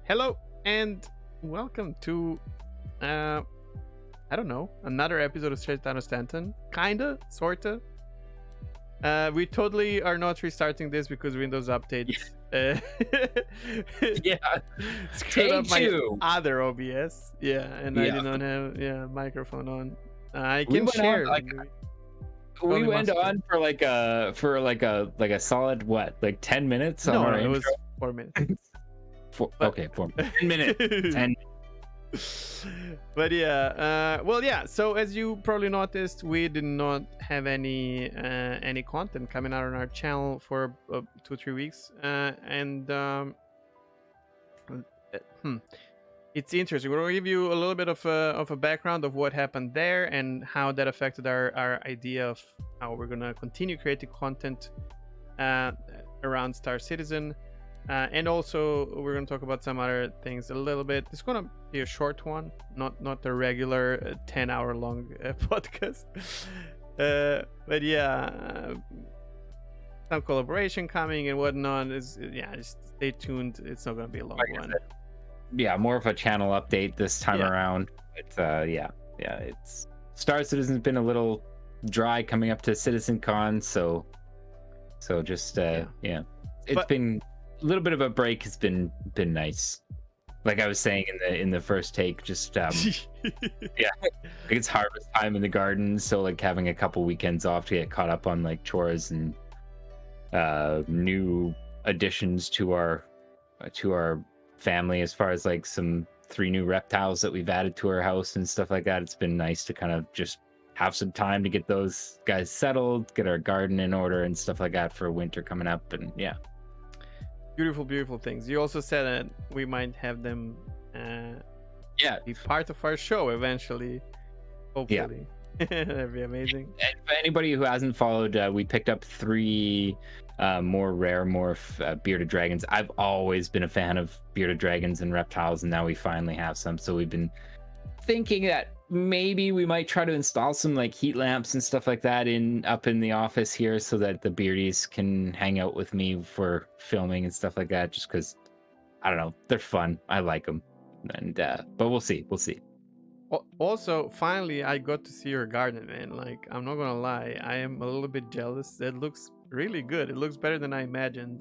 Hello and welcome to I don't know, another episode of Straight Outta Stanton. Kinda, sorta. We totally are not restarting this because Windows updates Yeah. screwed up Take my two. other OBS. Yeah, and I Yeah. did not have microphone on. I We can went on share. like we Only went must- on for like a solid what, like 10 minutes on no, our no, it intro. was 4 minutes. Okay, 10 minutes. 10. But yeah, well, yeah. So as you probably noticed, we did not have any content coming out on our channel for 2-3 weeks, it's interesting. We're gonna give you a little bit of a background of what happened there and how that affected our idea of how we're gonna continue creating content around Star Citizen. And also we're going to talk about some other things a little bit. It's going to be a short one, not a regular 10-hour long podcast. But yeah, some collaboration coming and whatnot. Just stay tuned. It's not going to be a long one. Yeah, more of a channel update this time around. But it's Star Citizen's been a little dry coming up to CitizenCon, so just it's been a little bit of a break. Has been nice. Like I was saying in the first take, just it's harvest time in the garden, so like having a couple weekends off to get caught up on like chores and new additions to our family, as far as like 3 new reptiles that we've added to our house and stuff like that. It's been nice to kind of just have some time to get those guys settled, get our garden in order and stuff like that for winter coming up. And beautiful things. You also said that we might have them be part of our show eventually, hopefully. That'd be amazing. And for anybody who hasn't followed, we picked up 3 more rare morph bearded dragons. I've always been a fan of bearded dragons and reptiles, and now we finally have some. So we've been thinking that maybe we might try to install some like heat lamps and stuff like that up in the office here, so that the beardies can hang out with me for filming and stuff like that, just because I don't know, they're fun. I like them. And but we'll see. Also, finally I got to see your garden, man. Like, I'm not gonna lie, I am a little bit jealous. It looks really good. It looks better than I imagined,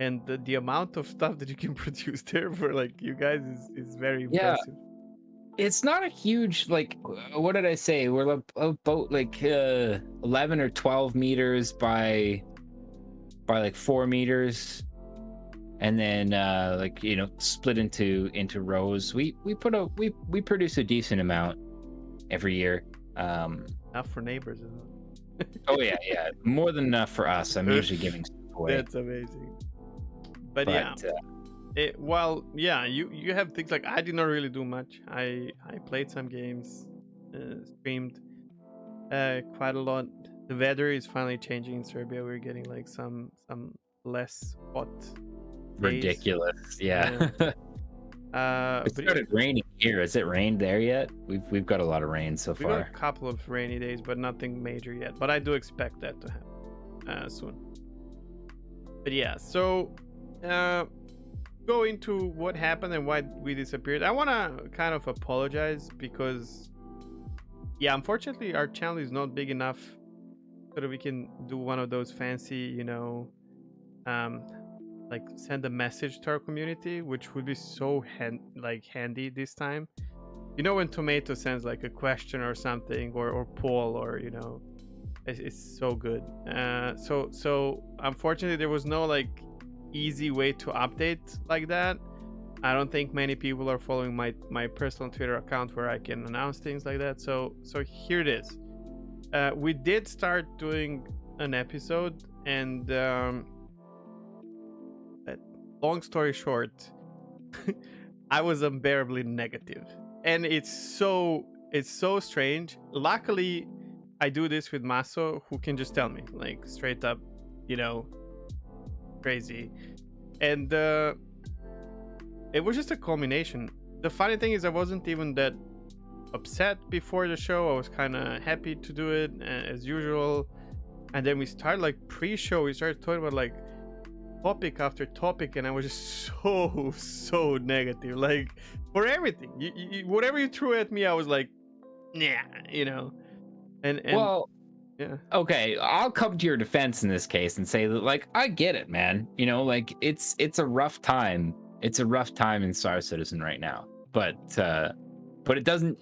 and the amount of stuff that you can produce there for like you guys is very impressive. It's not a huge, like, what did I say? We're about like 11 or 12 meters by like 4 meters, and then split into rows. We produce a decent amount every year. Enough for neighbors, isn't it? Oh yeah, more than enough for us. I'm usually giving stuff away. That's amazing. But you have things like I did not really do much. I played some games, streamed quite a lot. The weather is finally changing in Serbia. We're getting like some less hot days. Ridiculous. Yeah. It started raining here. Has it rained there yet? We've got a lot of rain so far. We got a couple of rainy days, but nothing major yet. But I do expect that to happen soon. But yeah, so go into what happened and why we disappeared. I want to kind of apologize because unfortunately our channel is not big enough so that we can do one of those fancy, like send a message to our community, which would be so handy this time. When Tomato sends like a question or something, or poll, or it's so good. So unfortunately there was no like easy way to update like that. I don't think many people are following my personal Twitter account where I can announce things like that. So here it is. We did start doing an episode, and long story short, I was unbearably negative, and it's so strange. Luckily I do this with Maso, who can just tell me like straight up, crazy. And it was just a culmination. The funny thing is I wasn't even that upset before the show. I was kind of happy to do it as usual. And then we started like pre-show, we started talking about like topic after topic, and I was just so negative, like for everything. Whatever you threw at me, I was like, yeah, and Well, yeah. okay, I'll come to your defense in this case and say that, like, I get it, man. Like it's a rough time. It's a rough time in Star Citizen right now. But it doesn't.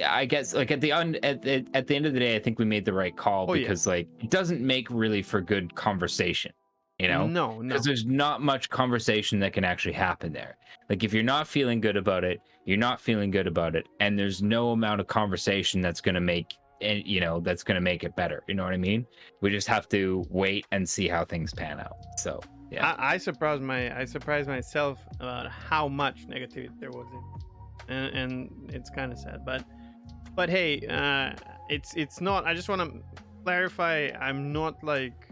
I guess, like, at the end of the day, I think we made the right call, Oh yeah. because like it doesn't make really for good conversation. No. Because there's not much conversation that can actually happen there. Like, if you're not feeling good about it, you're not feeling good about it, and there's no amount of conversation that's going to make that's going to make it better. You know what I mean? We just have to wait and see how things pan out. So yeah. I surprised myself about how much negativity there was and it's kind of sad, but hey, it's not. I just want to clarify. I'm not like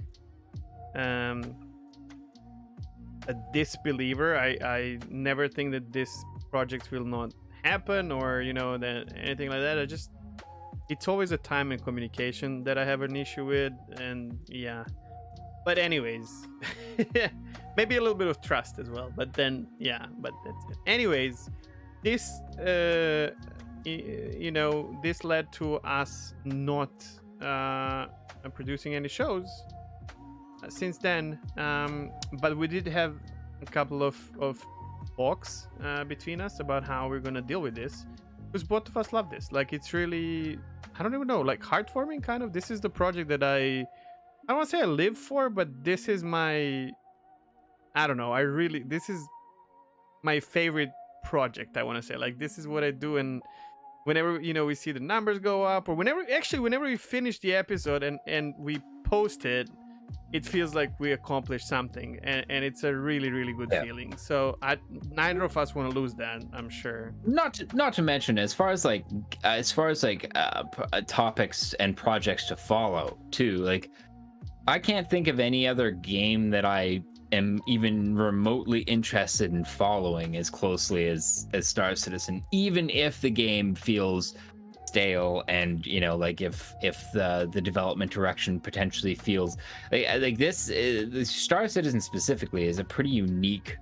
a disbeliever. I never think that this project will not happen, or that anything like that. It's always a time and communication that I have an issue with, and yeah. But anyways, maybe a little bit of trust as well. But then yeah, but that's it. Anyways, this this led to us not producing any shows since then. But we did have a couple of talks between us about how we're gonna deal with this, because both of us love this. Like, it's really, I don't even know, like heartwarming kind of. This is the project that I don't want to say I live for, but this is my, I don't know, this is my favorite project, I want to say. Like, this is what I do, and whenever we see the numbers go up, or whenever we finish the episode and we post it, it feels like we accomplished something, and it's a really, really good feeling. So neither of us want to lose that, I'm sure. Not to mention, as far as topics and projects to follow too, like, I can't think of any other game that I am even remotely interested in following as closely as Star Citizen, even if the game feels stale, and like if the development direction potentially feels like this. The Star Citizen specifically is a pretty unique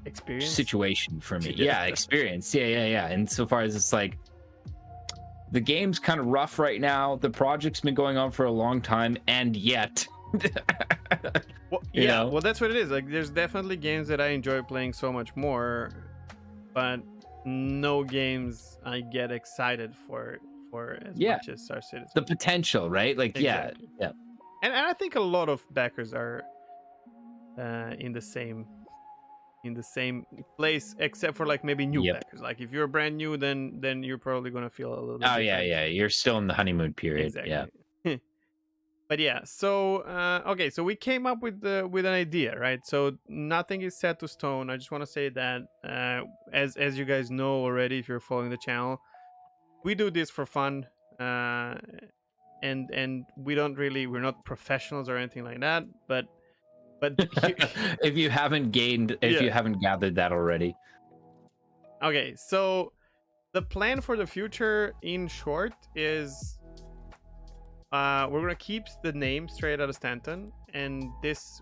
experience situation for me. Yeah, experience. Yeah. And so far as it's like, the game's kind of rough right now. The project's been going on for a long time, and yet well, that's what it is. Like, there's definitely games that I enjoy playing so much more, but no games I get excited for as much as Star Citizen. The potential, right? Like, exactly. Yeah. And I think a lot of backers are in the same place, except for like maybe new backers. Like, if you're brand new, then you're probably gonna feel a little bit different. Yeah, you're still in the honeymoon period. Exactly. Yeah. But yeah, so okay, so we came up with an idea, right? So nothing is set to stone. I just want to say that as you guys know already, if you're following the channel, we do this for fun, and we're not professionals or anything like that, but if you haven't gathered that already. Okay, so the plan for the future, in short, is we're gonna keep the name Straight Outta Stanton, and this,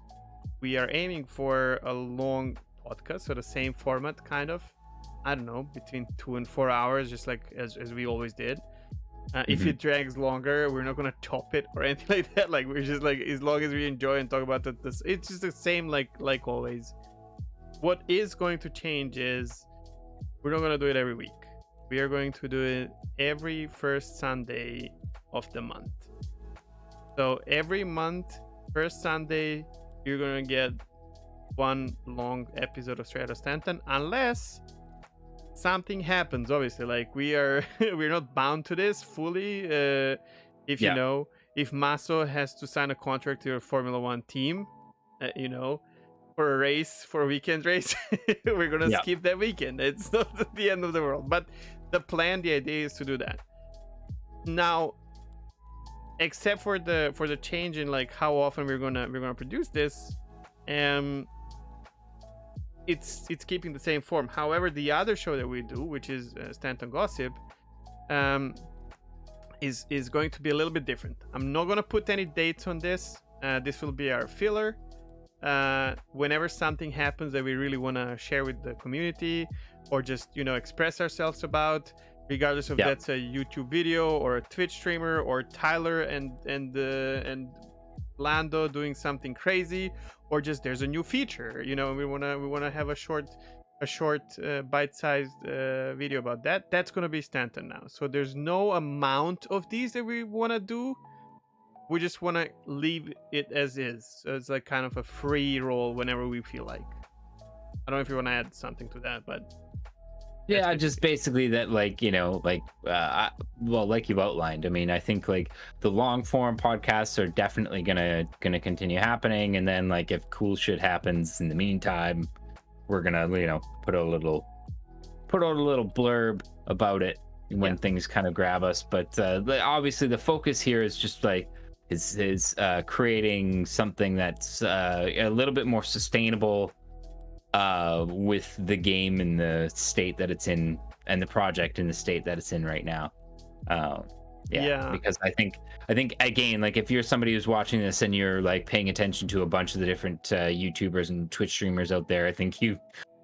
we are aiming for a long podcast, so the same format, kind of, I don't know, between 2 and 4 hours, just like as we always did. If it drags longer, we're not gonna top it or anything like that. Like, we're just like, as long as we enjoy and talk about this, it's just the same, like always. What is going to change is we're not gonna do it every week. We are going to do it every first Sunday of the month. So every month, first Sunday, you're gonna get one long episode of Straight Outta Stanton, unless something happens. Obviously, like, we're not bound to this fully. If Masso has to sign a contract to a Formula One team, for a weekend race, we're gonna skip that weekend. It's not the end of the world, but the idea is to do that. Now, except for the change in like how often we're gonna produce this, it's keeping the same form. However, the other show that we do, which is Stanton Gossip, is going to be a little bit different. I'm not gonna put any dates on this, This will be our filler. Whenever something happens that we really want to share with the community, or just express ourselves about, regardless of Yeah. that's a YouTube video or a Twitch streamer or Tyler and Lando doing something crazy, or just there's a new feature, we wanna have a short bite-sized video about that. That's gonna be Stanton now. So there's no amount of these that we want to do. We just want to leave it as is. So it's like kind of a free roll whenever we feel like. I don't know if you want to add something to that, but Yeah, just basically that, like, well, like you've outlined. I mean, I think like the long form podcasts are definitely gonna continue happening, and then like if cool shit happens in the meantime, we're gonna put out a little blurb about it when things kind of grab us. But obviously the focus here is just like is creating something that's a little bit more sustainable with the game in the state that it's in, and the project in the state that it's in right now. Because I think again, like if you're somebody who's watching this and you're like paying attention to a bunch of the different YouTubers and Twitch streamers out there, I think you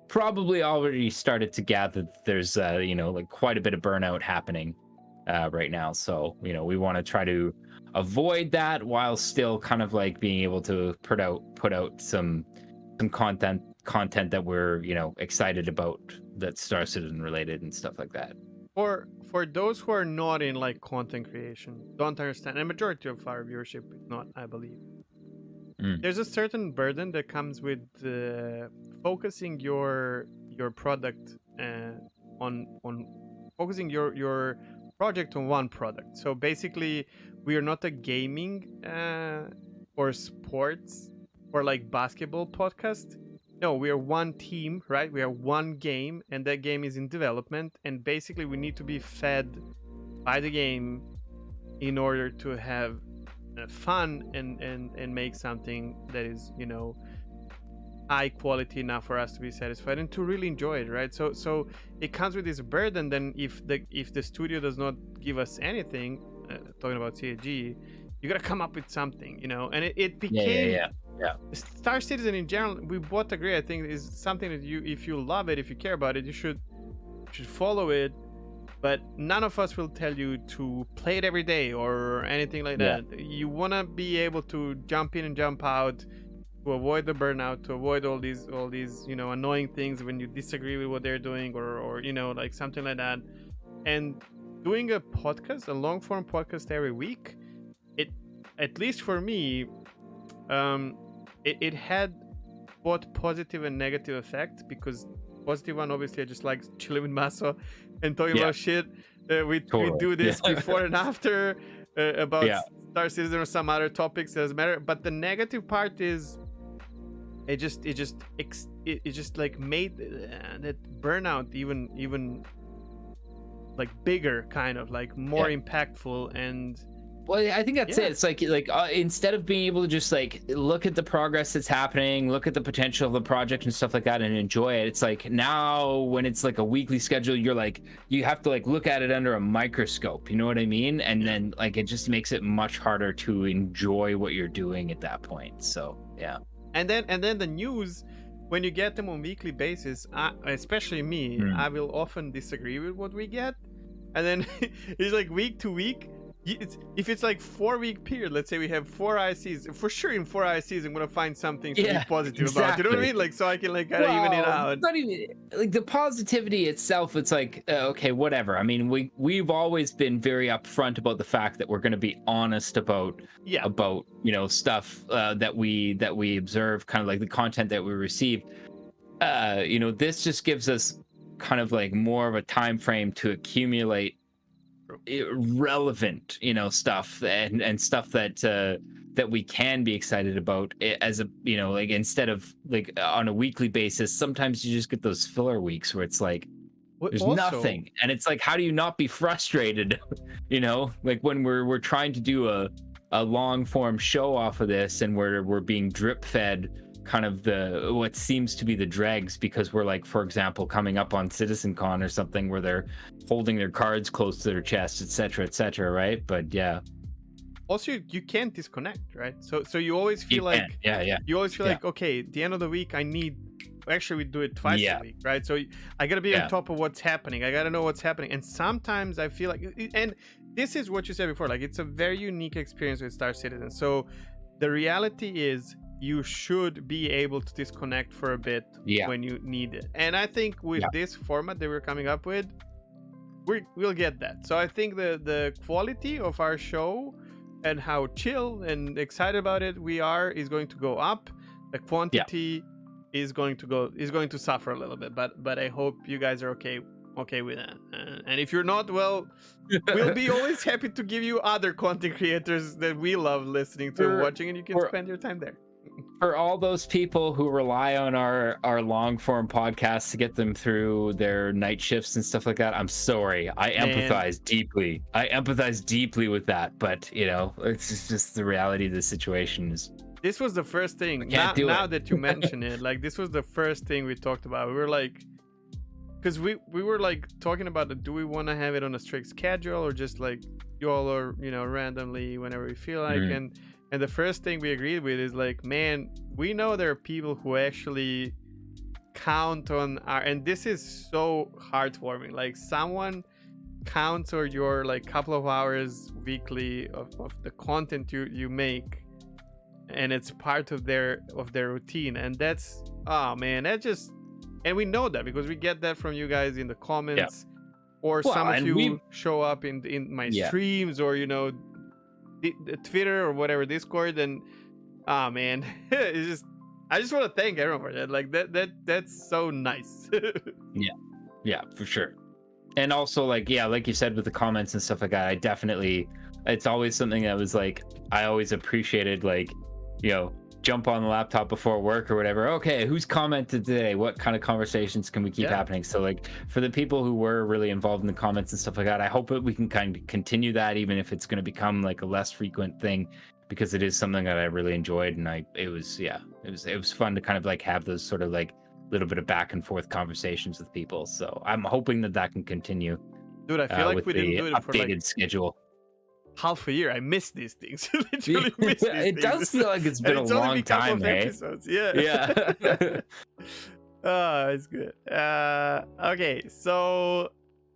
probably already started to gather that there's like quite a bit of burnout happening right now. So we want to try to avoid that while still kind of like being able to put out some content that we're excited about, that's Star Citizen related and stuff like that. For those who are not in like content creation, don't understand, and majority of our viewership is not, I believe. There's a certain burden that comes with focusing your product on focusing your project on one product. So basically, we are not a gaming or sports or like basketball podcast. No, we are one team, right? We are one game, and that game is in development, and basically we need to be fed by the game in order to have fun and make something that is high quality enough for us to be satisfied and to really enjoy it, right? So it comes with this burden. Then if the studio does not give us anything, talking about CAG, you gotta come up with something, and it became Star Citizen in general. We both agree, I think, is something that if you love it, if you care about it, you should follow it. But none of us will tell you to play it every day or anything like that. You want to be able to jump in and jump out, to avoid the burnout, to avoid all these annoying things when you disagree with what they're doing, or like something like that. And doing a podcast, a long form podcast every week, it, at least for me, it had both positive and negative effect. Because positive one, obviously, I just like chilling with Maso and talking about shit. We do this before and after about Star Citizen or some other topics, doesn't matter. But the negative part is it just like made that burnout even like bigger, kind of like more impactful. And well, I think that's it. It's like instead of being able to just like look at the progress that's happening, look at the potential of the project and stuff like that and enjoy it, it's like now when it's like a weekly schedule, you're like, you have to like look at it under a microscope, you know what I mean? And then like it just makes it much harder to enjoy what you're doing at that point. So and then the news, when you get them on weekly basis, especially me, I will often disagree with what we get. And then it's like week to week, if it's like 4-week period, let's say we have 4 ICs, for sure in 4 ICs I'm gonna find something to be positive about. You know what I mean? Like, so I can like kind of even it out. Not even like the positivity itself. It's like okay, whatever. I mean, we've always been very upfront about the fact that we're going to be honest about stuff that we observe, kind of like the content that we receive. This just gives us kind of like more of a time frame to accumulate relevant stuff and stuff that we can be excited about, as a like instead of like on a weekly basis. Sometimes you just get those filler weeks where it's like there's nothing, and it's like, how do you not be frustrated like when we're trying to do a long form show off of this, and we're being drip fed kind of what seems to be the dregs, because we're like, for example, coming up on CitizenCon or something where they're holding their cards close to their chest, etc., right? But also you can't disconnect, right? So you always feel You like can. Yeah. you always feel Yeah. like, okay, the end of the week I need, actually we do it twice Yeah. a week, right? So I gotta be on Yeah. top of what's happening. I gotta know what's happening. And sometimes I feel like, and this is what you said before, like it's a very unique experience with Star Citizen. So the reality is you should be able to disconnect for a bit Yeah. when you need it. And I think with this format that we're coming up with, we'll get that. So I think the quality of our show and how chill and excited about it we are is going to go up. The quantity is going to suffer a little bit, but I hope you guys are okay with that. And if you're not, well, we'll be always happy to give you other content creators that we love listening to and watching, and you can spend your time there. For all those people who rely on our long form podcasts to get them through their night shifts and stuff like that, I'm sorry. I empathize deeply with that, but you know, it's just the reality of the situation. Is this was the first thing now that you mention it, like this was the first thing we talked about. We were like, because we were like talking about it, do we want to have it on a strict schedule or just like you all are, you know, randomly whenever we feel like. And the first thing we agreed with is like, man, we know there are people who actually count on our, and this is so heartwarming, like someone counts on your like couple of hours weekly of the content you make, and it's part of their routine. And that's, oh man, that just, and we know that because we get that from you guys in the comments, or some of you show up in my streams, or you know, the Twitter or whatever, Discord. And man, it's just, I just want to thank everyone for that. Like that's so nice. yeah, for sure. And also, like, yeah, like you said with the comments and stuff like that, I definitely, it's always something that was like, I always appreciated, like, you know, jump on the laptop before work or whatever. Okay, who's commented today? What kind of conversations can we keep happening? So like for the people who were really involved in the comments and stuff like that, I hope that we can kind of continue that, even if it's going to become like a less frequent thing, because it is something that I really enjoyed. And it was fun to kind of like have those sort of like little bit of back and forth conversations with people. So I'm hoping that can continue. Dude, I feel like with we didn't the do it for updated like schedule. half a year. I miss these things. Literally miss these it things. does feel like it's been a long time, eh? Episodes. Yeah. It's good. Okay, so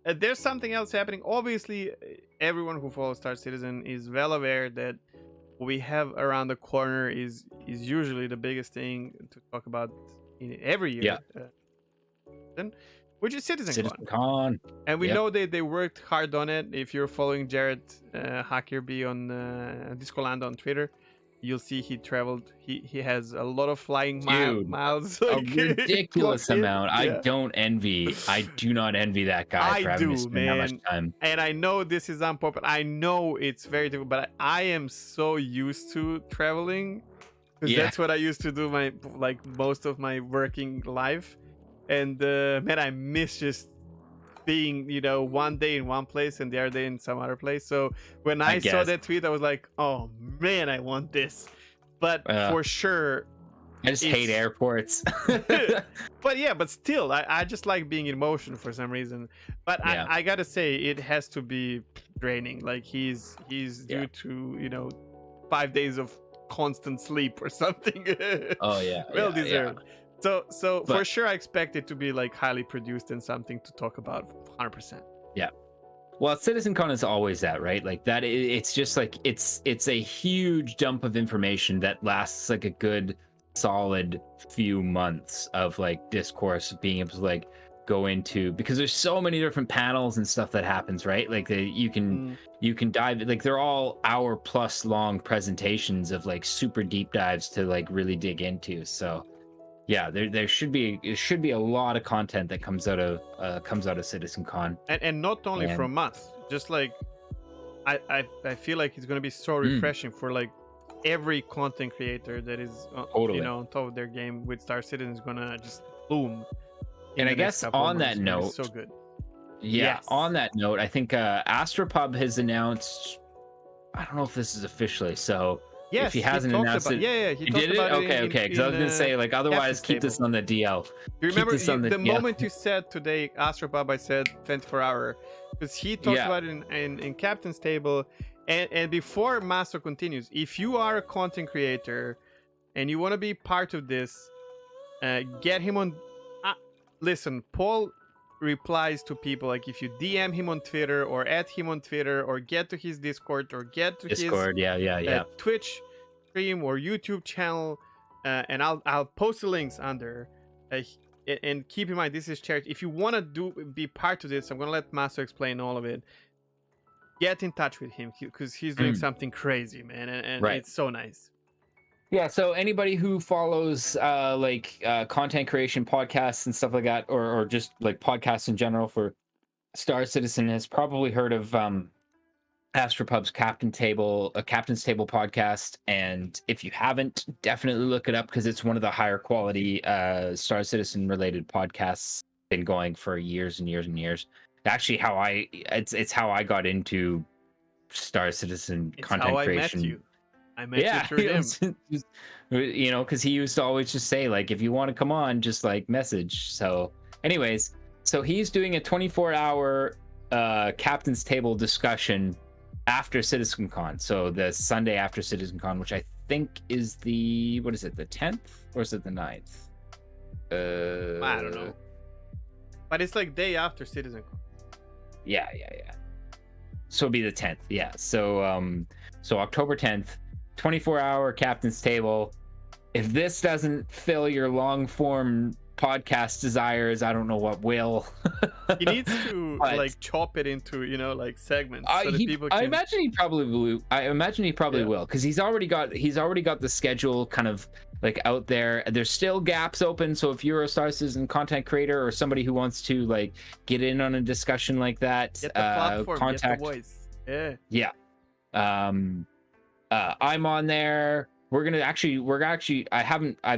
there's something else happening. Obviously, everyone who follows Star Citizen is well aware that what we have around the corner is usually the biggest thing to talk about in every year. Which is CitizenCon. And we know they worked hard on it. If you're following Jared Hackerby on Discolando on Twitter, you'll see he traveled. He has a lot of flying miles. Like, a ridiculous amount. I do not envy that guy for having to spend that much time. And I know this is unpopular. I know it's very difficult, but I am so used to traveling, because that's what I used to do most of my working life. And man, I miss just being, you know, one day in one place and the other day in some other place. So when I saw that tweet, I was like, oh man, I want this. But for sure, I just hate airports. but still, I just like being in motion for some reason. But I gotta say, it has to be draining. Like he's due to, you know, 5 days of constant sleep or something. Well deserved. So for sure, I expect it to be like highly produced and something to talk about 100%. Yeah. Well, CitizenCon is always that, right? Like that, it's just like, it's a huge dump of information that lasts like a good solid few months of like discourse, being able to like go into, because there's so many different panels and stuff that happens, right? Like you can dive, like they're all hour plus long presentations of like super deep dives to like really dig into. So yeah, there should be a lot of content that comes out of CitizenCon, and not only from us. Just like I feel like it's gonna be so refreshing for like every content creator that is you know, on top of their game with Star Citizen is gonna just boom. And I guess on that note, so good. On that note, I think Astropub has announced. I don't know if this is officially so. Yes, if he hasn't announced it, he did it. Okay, because I was gonna say, like, otherwise keep this on the DL. You remember the moment you said today, Astropub, I said 24 hour, because he talked about it in Captain's Table, And before Master continues, if you are a content creator and you want to be part of this, get him on. Listen, Paul replies to people. Like if you DM him on Twitter or at him on Twitter or get to his Discord or get to Discord, his Twitch stream or YouTube channel, and I'll post the links under. And keep in mind, this is charity. If you want to be part of this, I'm gonna let Master explain all of it. Get in touch with him because he's doing something crazy, man, and it's so nice. Yeah, so anybody who follows content creation podcasts and stuff like that, or just like podcasts in general for Star Citizen has probably heard of Astropub's Captain's Table podcast. And if you haven't, definitely look it up because it's one of the higher quality Star Citizen related podcasts. Been going for years and years and years. Actually, it's how I got into Star Citizen content creation. I met you through him. Because he used to always just say, like, if you want to come on, just like message. So anyways, so he's doing a 24-hour Captain's Table discussion after CitizenCon. So the Sunday after CitizenCon, which I think is the 10th or is it the 9th? I don't know. But it's like day after CitizenCon. Yeah. So it'll be the 10th. Yeah. So October 10th, 24-hour Captain's Table. If this doesn't fill your long form podcast desires, I don't know what will. He needs to like chop it into segments so that people can... I imagine he probably will because he's already got the schedule kind of like out there. There's still gaps open, so if you're a Star Citizen content creator or somebody who wants to like get in on a discussion like that, get the platform, contact get the voice. I'm on there. I've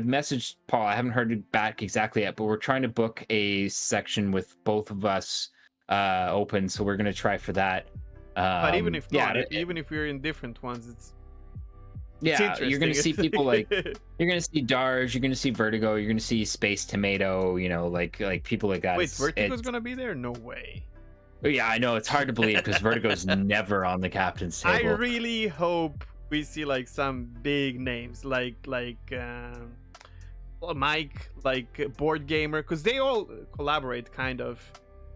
messaged Paul. I haven't heard it back exactly yet, but we're trying to book a section with both of us open, so we're gonna try for that. But even if not, even if we're in different ones, it's you're gonna see people like you're gonna see Darge, you're gonna see Vertigo, you're gonna see Space Tomato, like people like that. Wait, Vertigo's gonna be there? No way. Yeah, I know, it's hard to believe because Vertigo's never on the Captain's Table. I really hope we see like some big names like Mike, like Board Gamer, because they all collaborate kind of.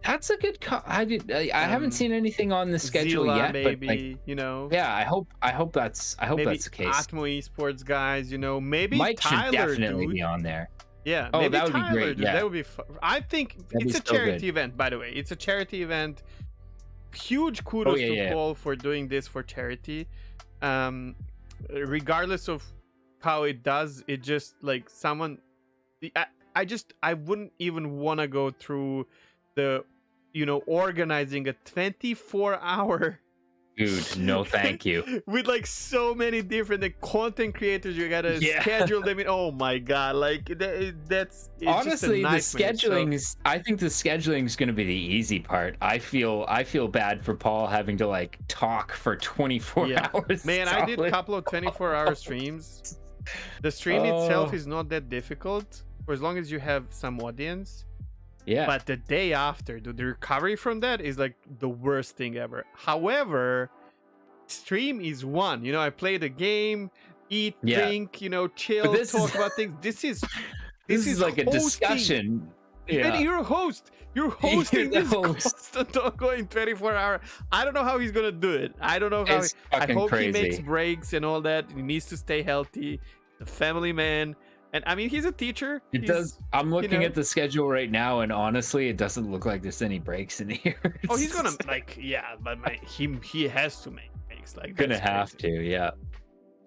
That's a good I haven't seen anything on the schedule Zilla, yet, maybe, but like, yeah, I hope that's the case. Atmo Esports guys, maybe Mike Tyler, should definitely be on there. Yeah, oh, maybe that would Tyler, be great. dude, that would be fun. I think it's a charity event, by the way. It's a charity event. Huge kudos to Paul for doing this for charity. Regardless of how it does, it just like someone I wouldn't even want to go through the organizing a 24-hour dude, no thank you. With like so many different content creators, you gotta schedule them in. Oh my god, like that's honestly just a nightmare. I think the scheduling is gonna be the easy part. I feel bad for Paul having to like talk for 24 hours. Man, solid. I did a couple of 24-hour streams. The stream itself is not that difficult for as long as you have some audience. Yeah. But the day after, the recovery from that is like the worst thing ever. However, stream is one. I play the game, eat, drink, chill, talk about things. This is like hosting. A discussion. Yeah. And you're a host. You're hosting this constant ongoing 24-hour. I don't know how he's gonna do it. I don't know how. I hope crazy. He makes breaks and all that. He needs to stay healthy. The family man. And I mean, he's a teacher. I'm looking at the schedule right now, and honestly, it doesn't look like there's any breaks in here. Oh, he's gonna but he has to make breaks. Like, gonna have to, yeah.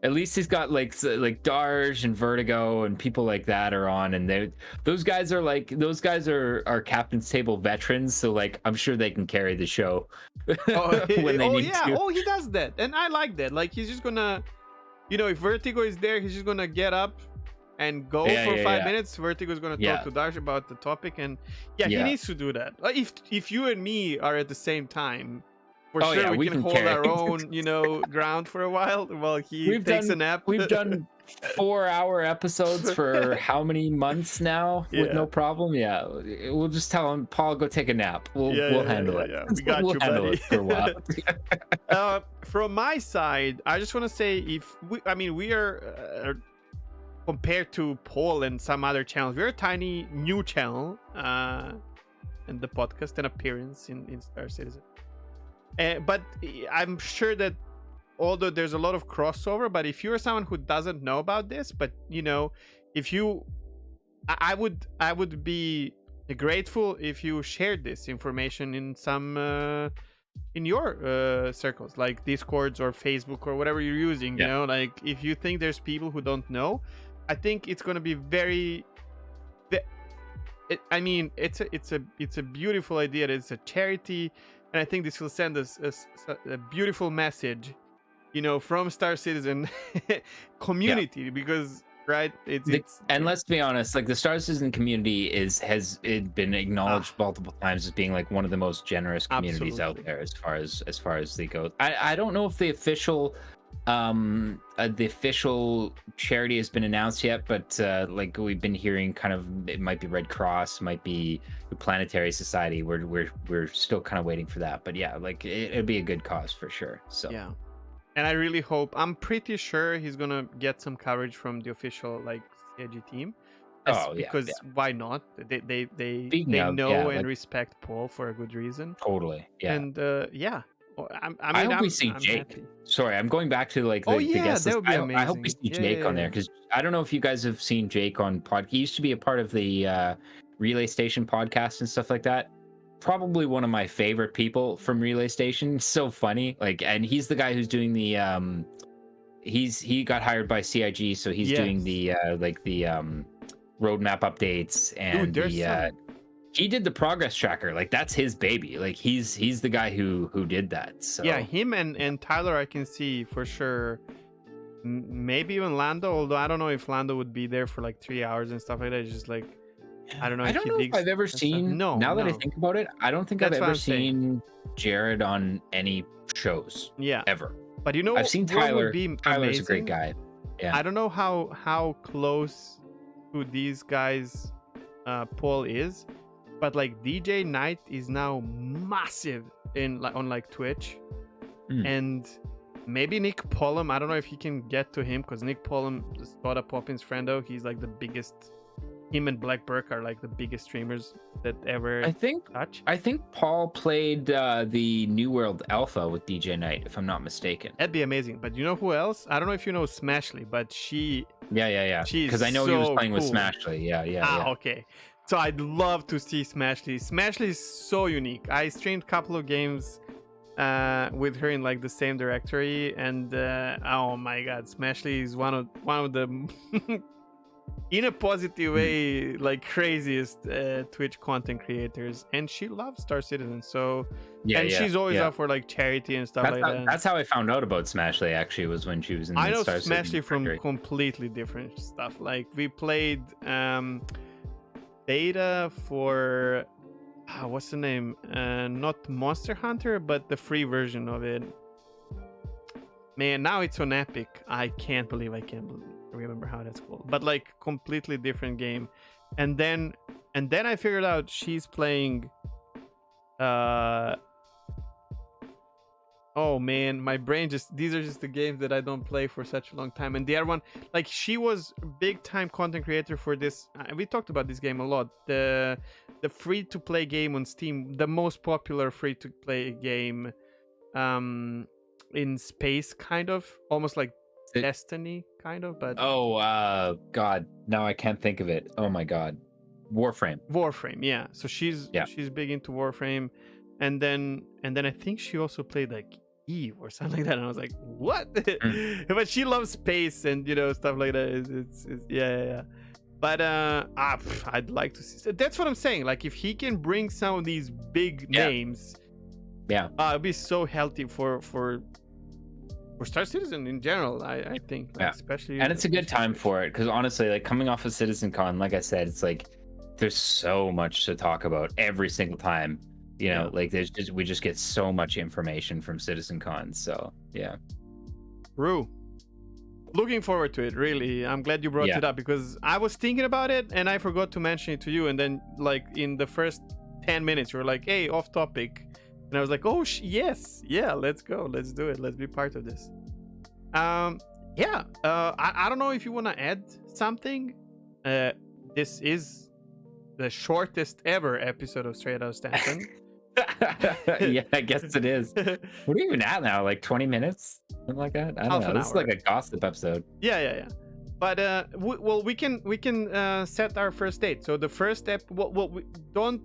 At least he's got like Darge and Vertigo and people like that are on, and those guys are Captain's Table veterans, so like I'm sure they can carry the show when they need to. Oh, he does that, and I like that. Like he's just gonna, if Vertigo is there, he's just gonna get up and go for 5 minutes. Vertigo is going to talk to Darsh about the topic, and he needs to do that. If you and me are at the same time, for Oh sure yeah, we we can can hold carry. our own, ground for a while he We've takes a done nap. we've done 4-hour episodes for how many months now with Yeah. no problem. Yeah, we'll just tell him, Paul, go take a nap. We'll handle it. Yeah. We got We'll you, handle buddy. it for a while. From my side, I just want to say we are compared to Paul and some other channels, we're a tiny new channel, and the podcast and appearance in Star Citizen. But I'm sure that although there's a lot of crossover, but if you're someone who doesn't know about this, but if you, I would be grateful if you shared this information in some in your circles, like Discords or Facebook or whatever you're using. Like if you think there's people who don't know, I think it's going to be very. It's a beautiful idea. It's a charity, and I think this will send us a beautiful message, from Star Citizen community, because right, and let's be honest, like the Star Citizen community has been acknowledged multiple times as being like one of the most generous communities out there as far as they go. I don't know if the official charity has been announced yet, but like we've been hearing kind of it might be Red Cross, might be the Planetary Society. We're still kind of waiting for that, but yeah, like it'd be a good cause for sure. So yeah. And I really hope, I'm pretty sure he's gonna get some coverage from the official like CIG team. Because why not? They know and respect Paul for a good reason. Totally. Yeah. And I hope we see Jake. Happy. Sorry, I'm going back to like the guest list. I hope we see Jake on there, because I don't know if you guys have seen Jake on He used to be a part of the Relay Station podcast and stuff like that. Probably one of my favorite people from Relay Station. So funny, like, and he's the guy who's doing the he got hired by CIG, so he's doing the roadmap updates, and he did the progress tracker. Like that's his baby. Like he's the guy who did that. So yeah, him and Tyler I can see for sure. Maybe even Lando, although I don't know if Lando would be there for like 3 hours and stuff like that. It's just like I don't know if I've ever seen. No. Now that I think about it, I don't think I've ever seen Jared on any shows. Yeah. Ever. But I've seen Tyler. Tyler's a great guy. Yeah. I don't know how close to these guys Paul is, but like DJ Knight is now massive on like Twitch, and maybe Nick Pollum. I don't know if he can get to him, because Nick Pollum, Soda Poppins friendo, he's like the biggest. Him and Black Burke are like the biggest streamers that ever touch. I think Paul played the New World Alpha with DJ Knight, if I'm not mistaken. That'd be amazing. But you know who else? I don't know if you know Smashly, but she. Yeah. Because I know he was playing with Smashly. Yeah. Okay. So I'd love to see Smashly. Smashly is so unique. I streamed a couple of games with her in like the same directory, and oh my god, Smashly is one of the in a positive way, like craziest Twitch content creators, and she loves Star Citizen. So she's always up for like charity and stuff like that. That's how I found out about Smashly. Actually, was when she was in. I know Star Smashly Citizen from completely different stuff. Like we played beta for what's the name? Not Monster Hunter, but the free version of it. Man, now it's on Epic. I can't believe remember how that's called, but like completely different game. And then I figured out she's playing oh man, my brain these are just the games that I don't play for such a long time. And the other one, like she was big time content creator for this, we talked about this game a lot, the free to play game on Steam, the most popular free to play game in space, kind of almost like Destiny kind of, but god, now I can't think of it. Oh my god. Warframe, yeah. So she's big into Warframe, and then I think she also played like Eve or something like that, and I was like, what? But she loves space and stuff like that. It's yeah. But I'd like to see. That's what I'm saying. Like if he can bring some of these big names, it'd be so healthy for Star Citizen in general, I think, like, especially, and it's a good time for it, because honestly, like coming off of CitizenCon, like I said, it's like there's so much to talk about every single time You know, like we just get so much information from CitizenCon. So yeah. True. Looking forward to it, really. I'm glad you brought it up because I was thinking about it and I forgot to mention it to you. And then, like, in the first 10 minutes, you were like, hey, off topic. And I was like, oh, yes. Yeah, let's go. Let's do it. Let's be part of this. I don't know if you want to add something. This is the shortest ever episode of Straight Outta Stanton. Yeah, I guess it is. What are we even at now? Like 20 minutes? Something like that? I don't know. This is like a gossip episode. Yeah. But we can set our first date. So the first step, we don't.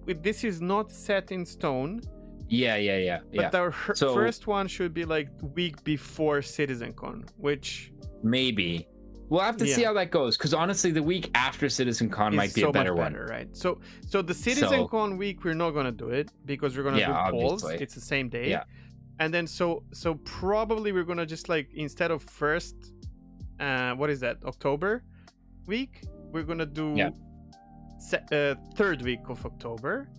This is not set in stone. Yeah. But our first one should be like the week before CitizenCon, which maybe. We'll have to see how that goes, because honestly, the week after CitizenCon might be a better one, right? So the CitizenCon week, we're not gonna do it because we're gonna do polls. It's the same day, and then so probably we're gonna just like instead of first, what is that, October week? We're gonna do third week of October.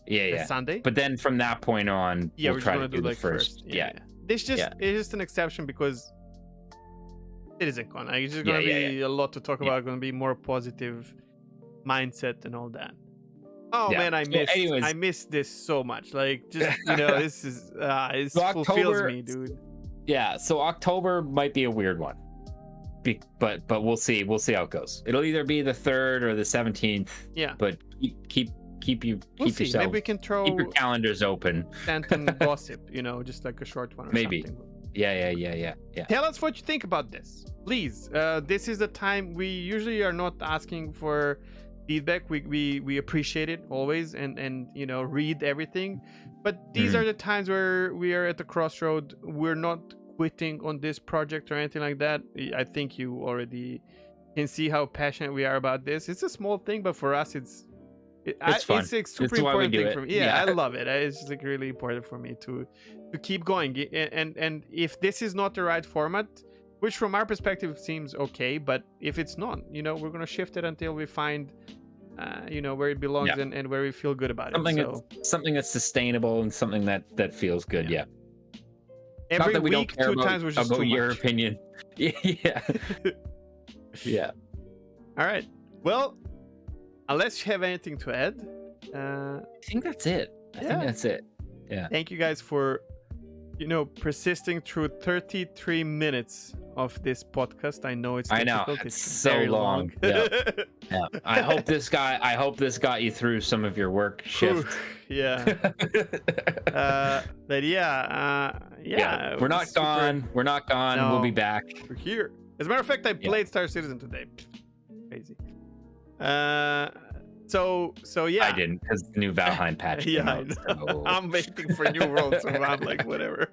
Yeah. Sunday. But then from that point on, we're try gonna to do like the first. It's just an exception because CitizenCon. Like, it's just gonna be a lot to talk about. Gonna be more positive mindset and all that. Oh man, I miss this so much. Like, just this is it fulfills me, dude. Yeah, so October might be a weird one, but we'll see. We'll see how it goes. It'll either be the 3rd or the 17th. Yeah, but keep yourself. Maybe we can keep your calendars open. Stanton gossip, just like a short one. Or maybe. Something. Yeah. Tell us what you think about this, please. This is the time. We usually are not asking for feedback. We appreciate it always and read everything. But these are the times where we are at the crossroad. We're not quitting on this project or anything like that. I think you already can see how passionate we are about this. It's a small thing, but for us, it's fun. It's a super important thing for me. I love it. It's just like really important for me to keep going. And if this is not the right format, which from our perspective seems okay, but if it's not, we're gonna shift it until we find where it belongs and where we feel good about it. Something that's sustainable and something that feels good. Yeah. Every week, 2 times, which is too much. Your opinion. Yeah. Yeah. All right. Well, unless you have anything to add, I think that's it. I think that's it. Yeah. Thank you guys for, persisting through 33 minutes of this podcast. I know it's difficult. I know it's so long. Yeah. I hope this got you through some of your work shift. Yeah. But we're not gone. We're not gone. No, we'll be back. We're here. As a matter of fact, I played Star Citizen today. Crazy. So yeah. I didn't, because the new Valheim patch came out, so... I'm waiting for New World, so I'm like, whatever.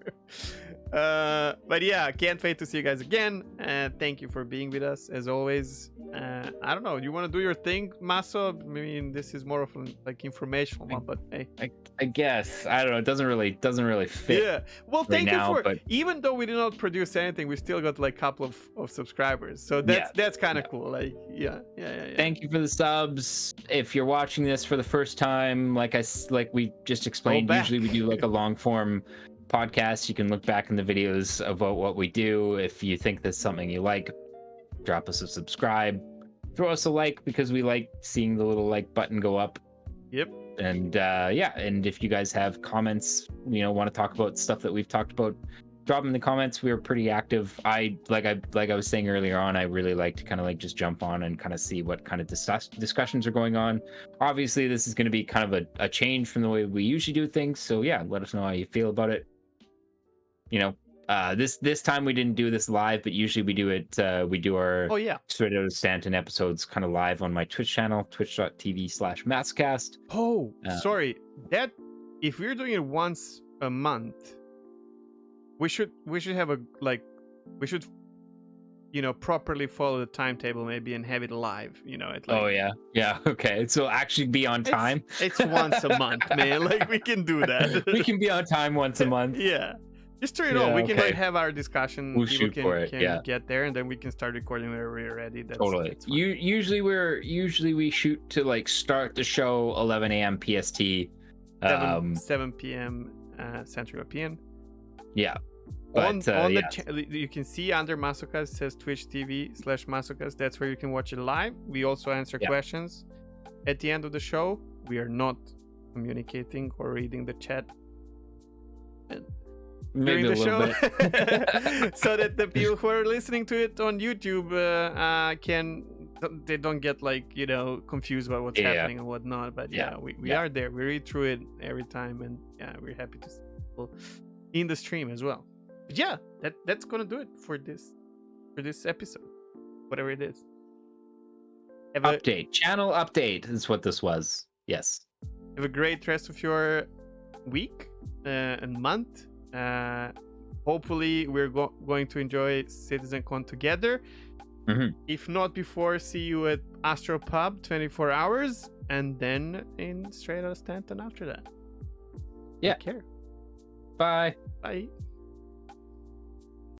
But yeah, can't wait to see you guys again. Thank you for being with us as always. I don't know, you want to do your thing, Maso? I mean, this is more of like informational one, but hey, I guess I don't know. It doesn't really fit. Yeah. Well, thank you for. But... Even though we did not produce anything, we still got like a couple of subscribers. So that's kind of cool. Like yeah. Thank you for the subs. If you're watching this for the first time, like we just explained, usually we do like a long form podcast. You can look back in the videos about what we do. If you think that's something you like, drop us a subscribe, throw us a like, because we like seeing the little like button go up. Yep. And and if you guys have comments, want to talk about stuff that we've talked about, drop them in the comments. We are pretty active. I was saying earlier on, I really like to kind of like just jump on and kind of see what kind of discussions are going on. Obviously, this is going to be kind of a change from the way we usually do things. So yeah, let us know how you feel about it. This time we didn't do this live, but usually we do it. We do our Straight Outta Stanton episodes kind of live on my Twitch channel, twitch.tv/matscast. Oh, sorry. That if we're doing it once a month, we should have properly follow the timetable maybe and have it live. Oh yeah. Okay, so actually be on time. It's once a month, man. Like we can do that. We can be on time once a month. Yeah. Just turn it on. We can like have our discussion. We'll shoot for it. Get there, and then we can start recording whenever we're ready. Totally. Usually we shoot to like start the show 11 a.m. PST, 7 p.m. Central European. Yeah. On But, the yes. you can see under Masocast says Twitch TV/Masocast. That's where you can watch it live. We also answer Yeah. questions at the end of the show. We are not communicating or reading the chat Maybe during the a show, little so that the people who are listening to it on YouTube they don't get confused about what's happening and whatnot. But we are there. We read through it every time, and we're happy to see people in the stream as well. But yeah, that's gonna do it for this episode, whatever it is. Channel update is what this was. Yes. Have a great rest of your week and month. Hopefully we're going to enjoy CitizenCon together. If not before, see you at Astro Pub 24 hours, and then in straight Outta Stanton after that. Yeah. Take care. Bye. Bye.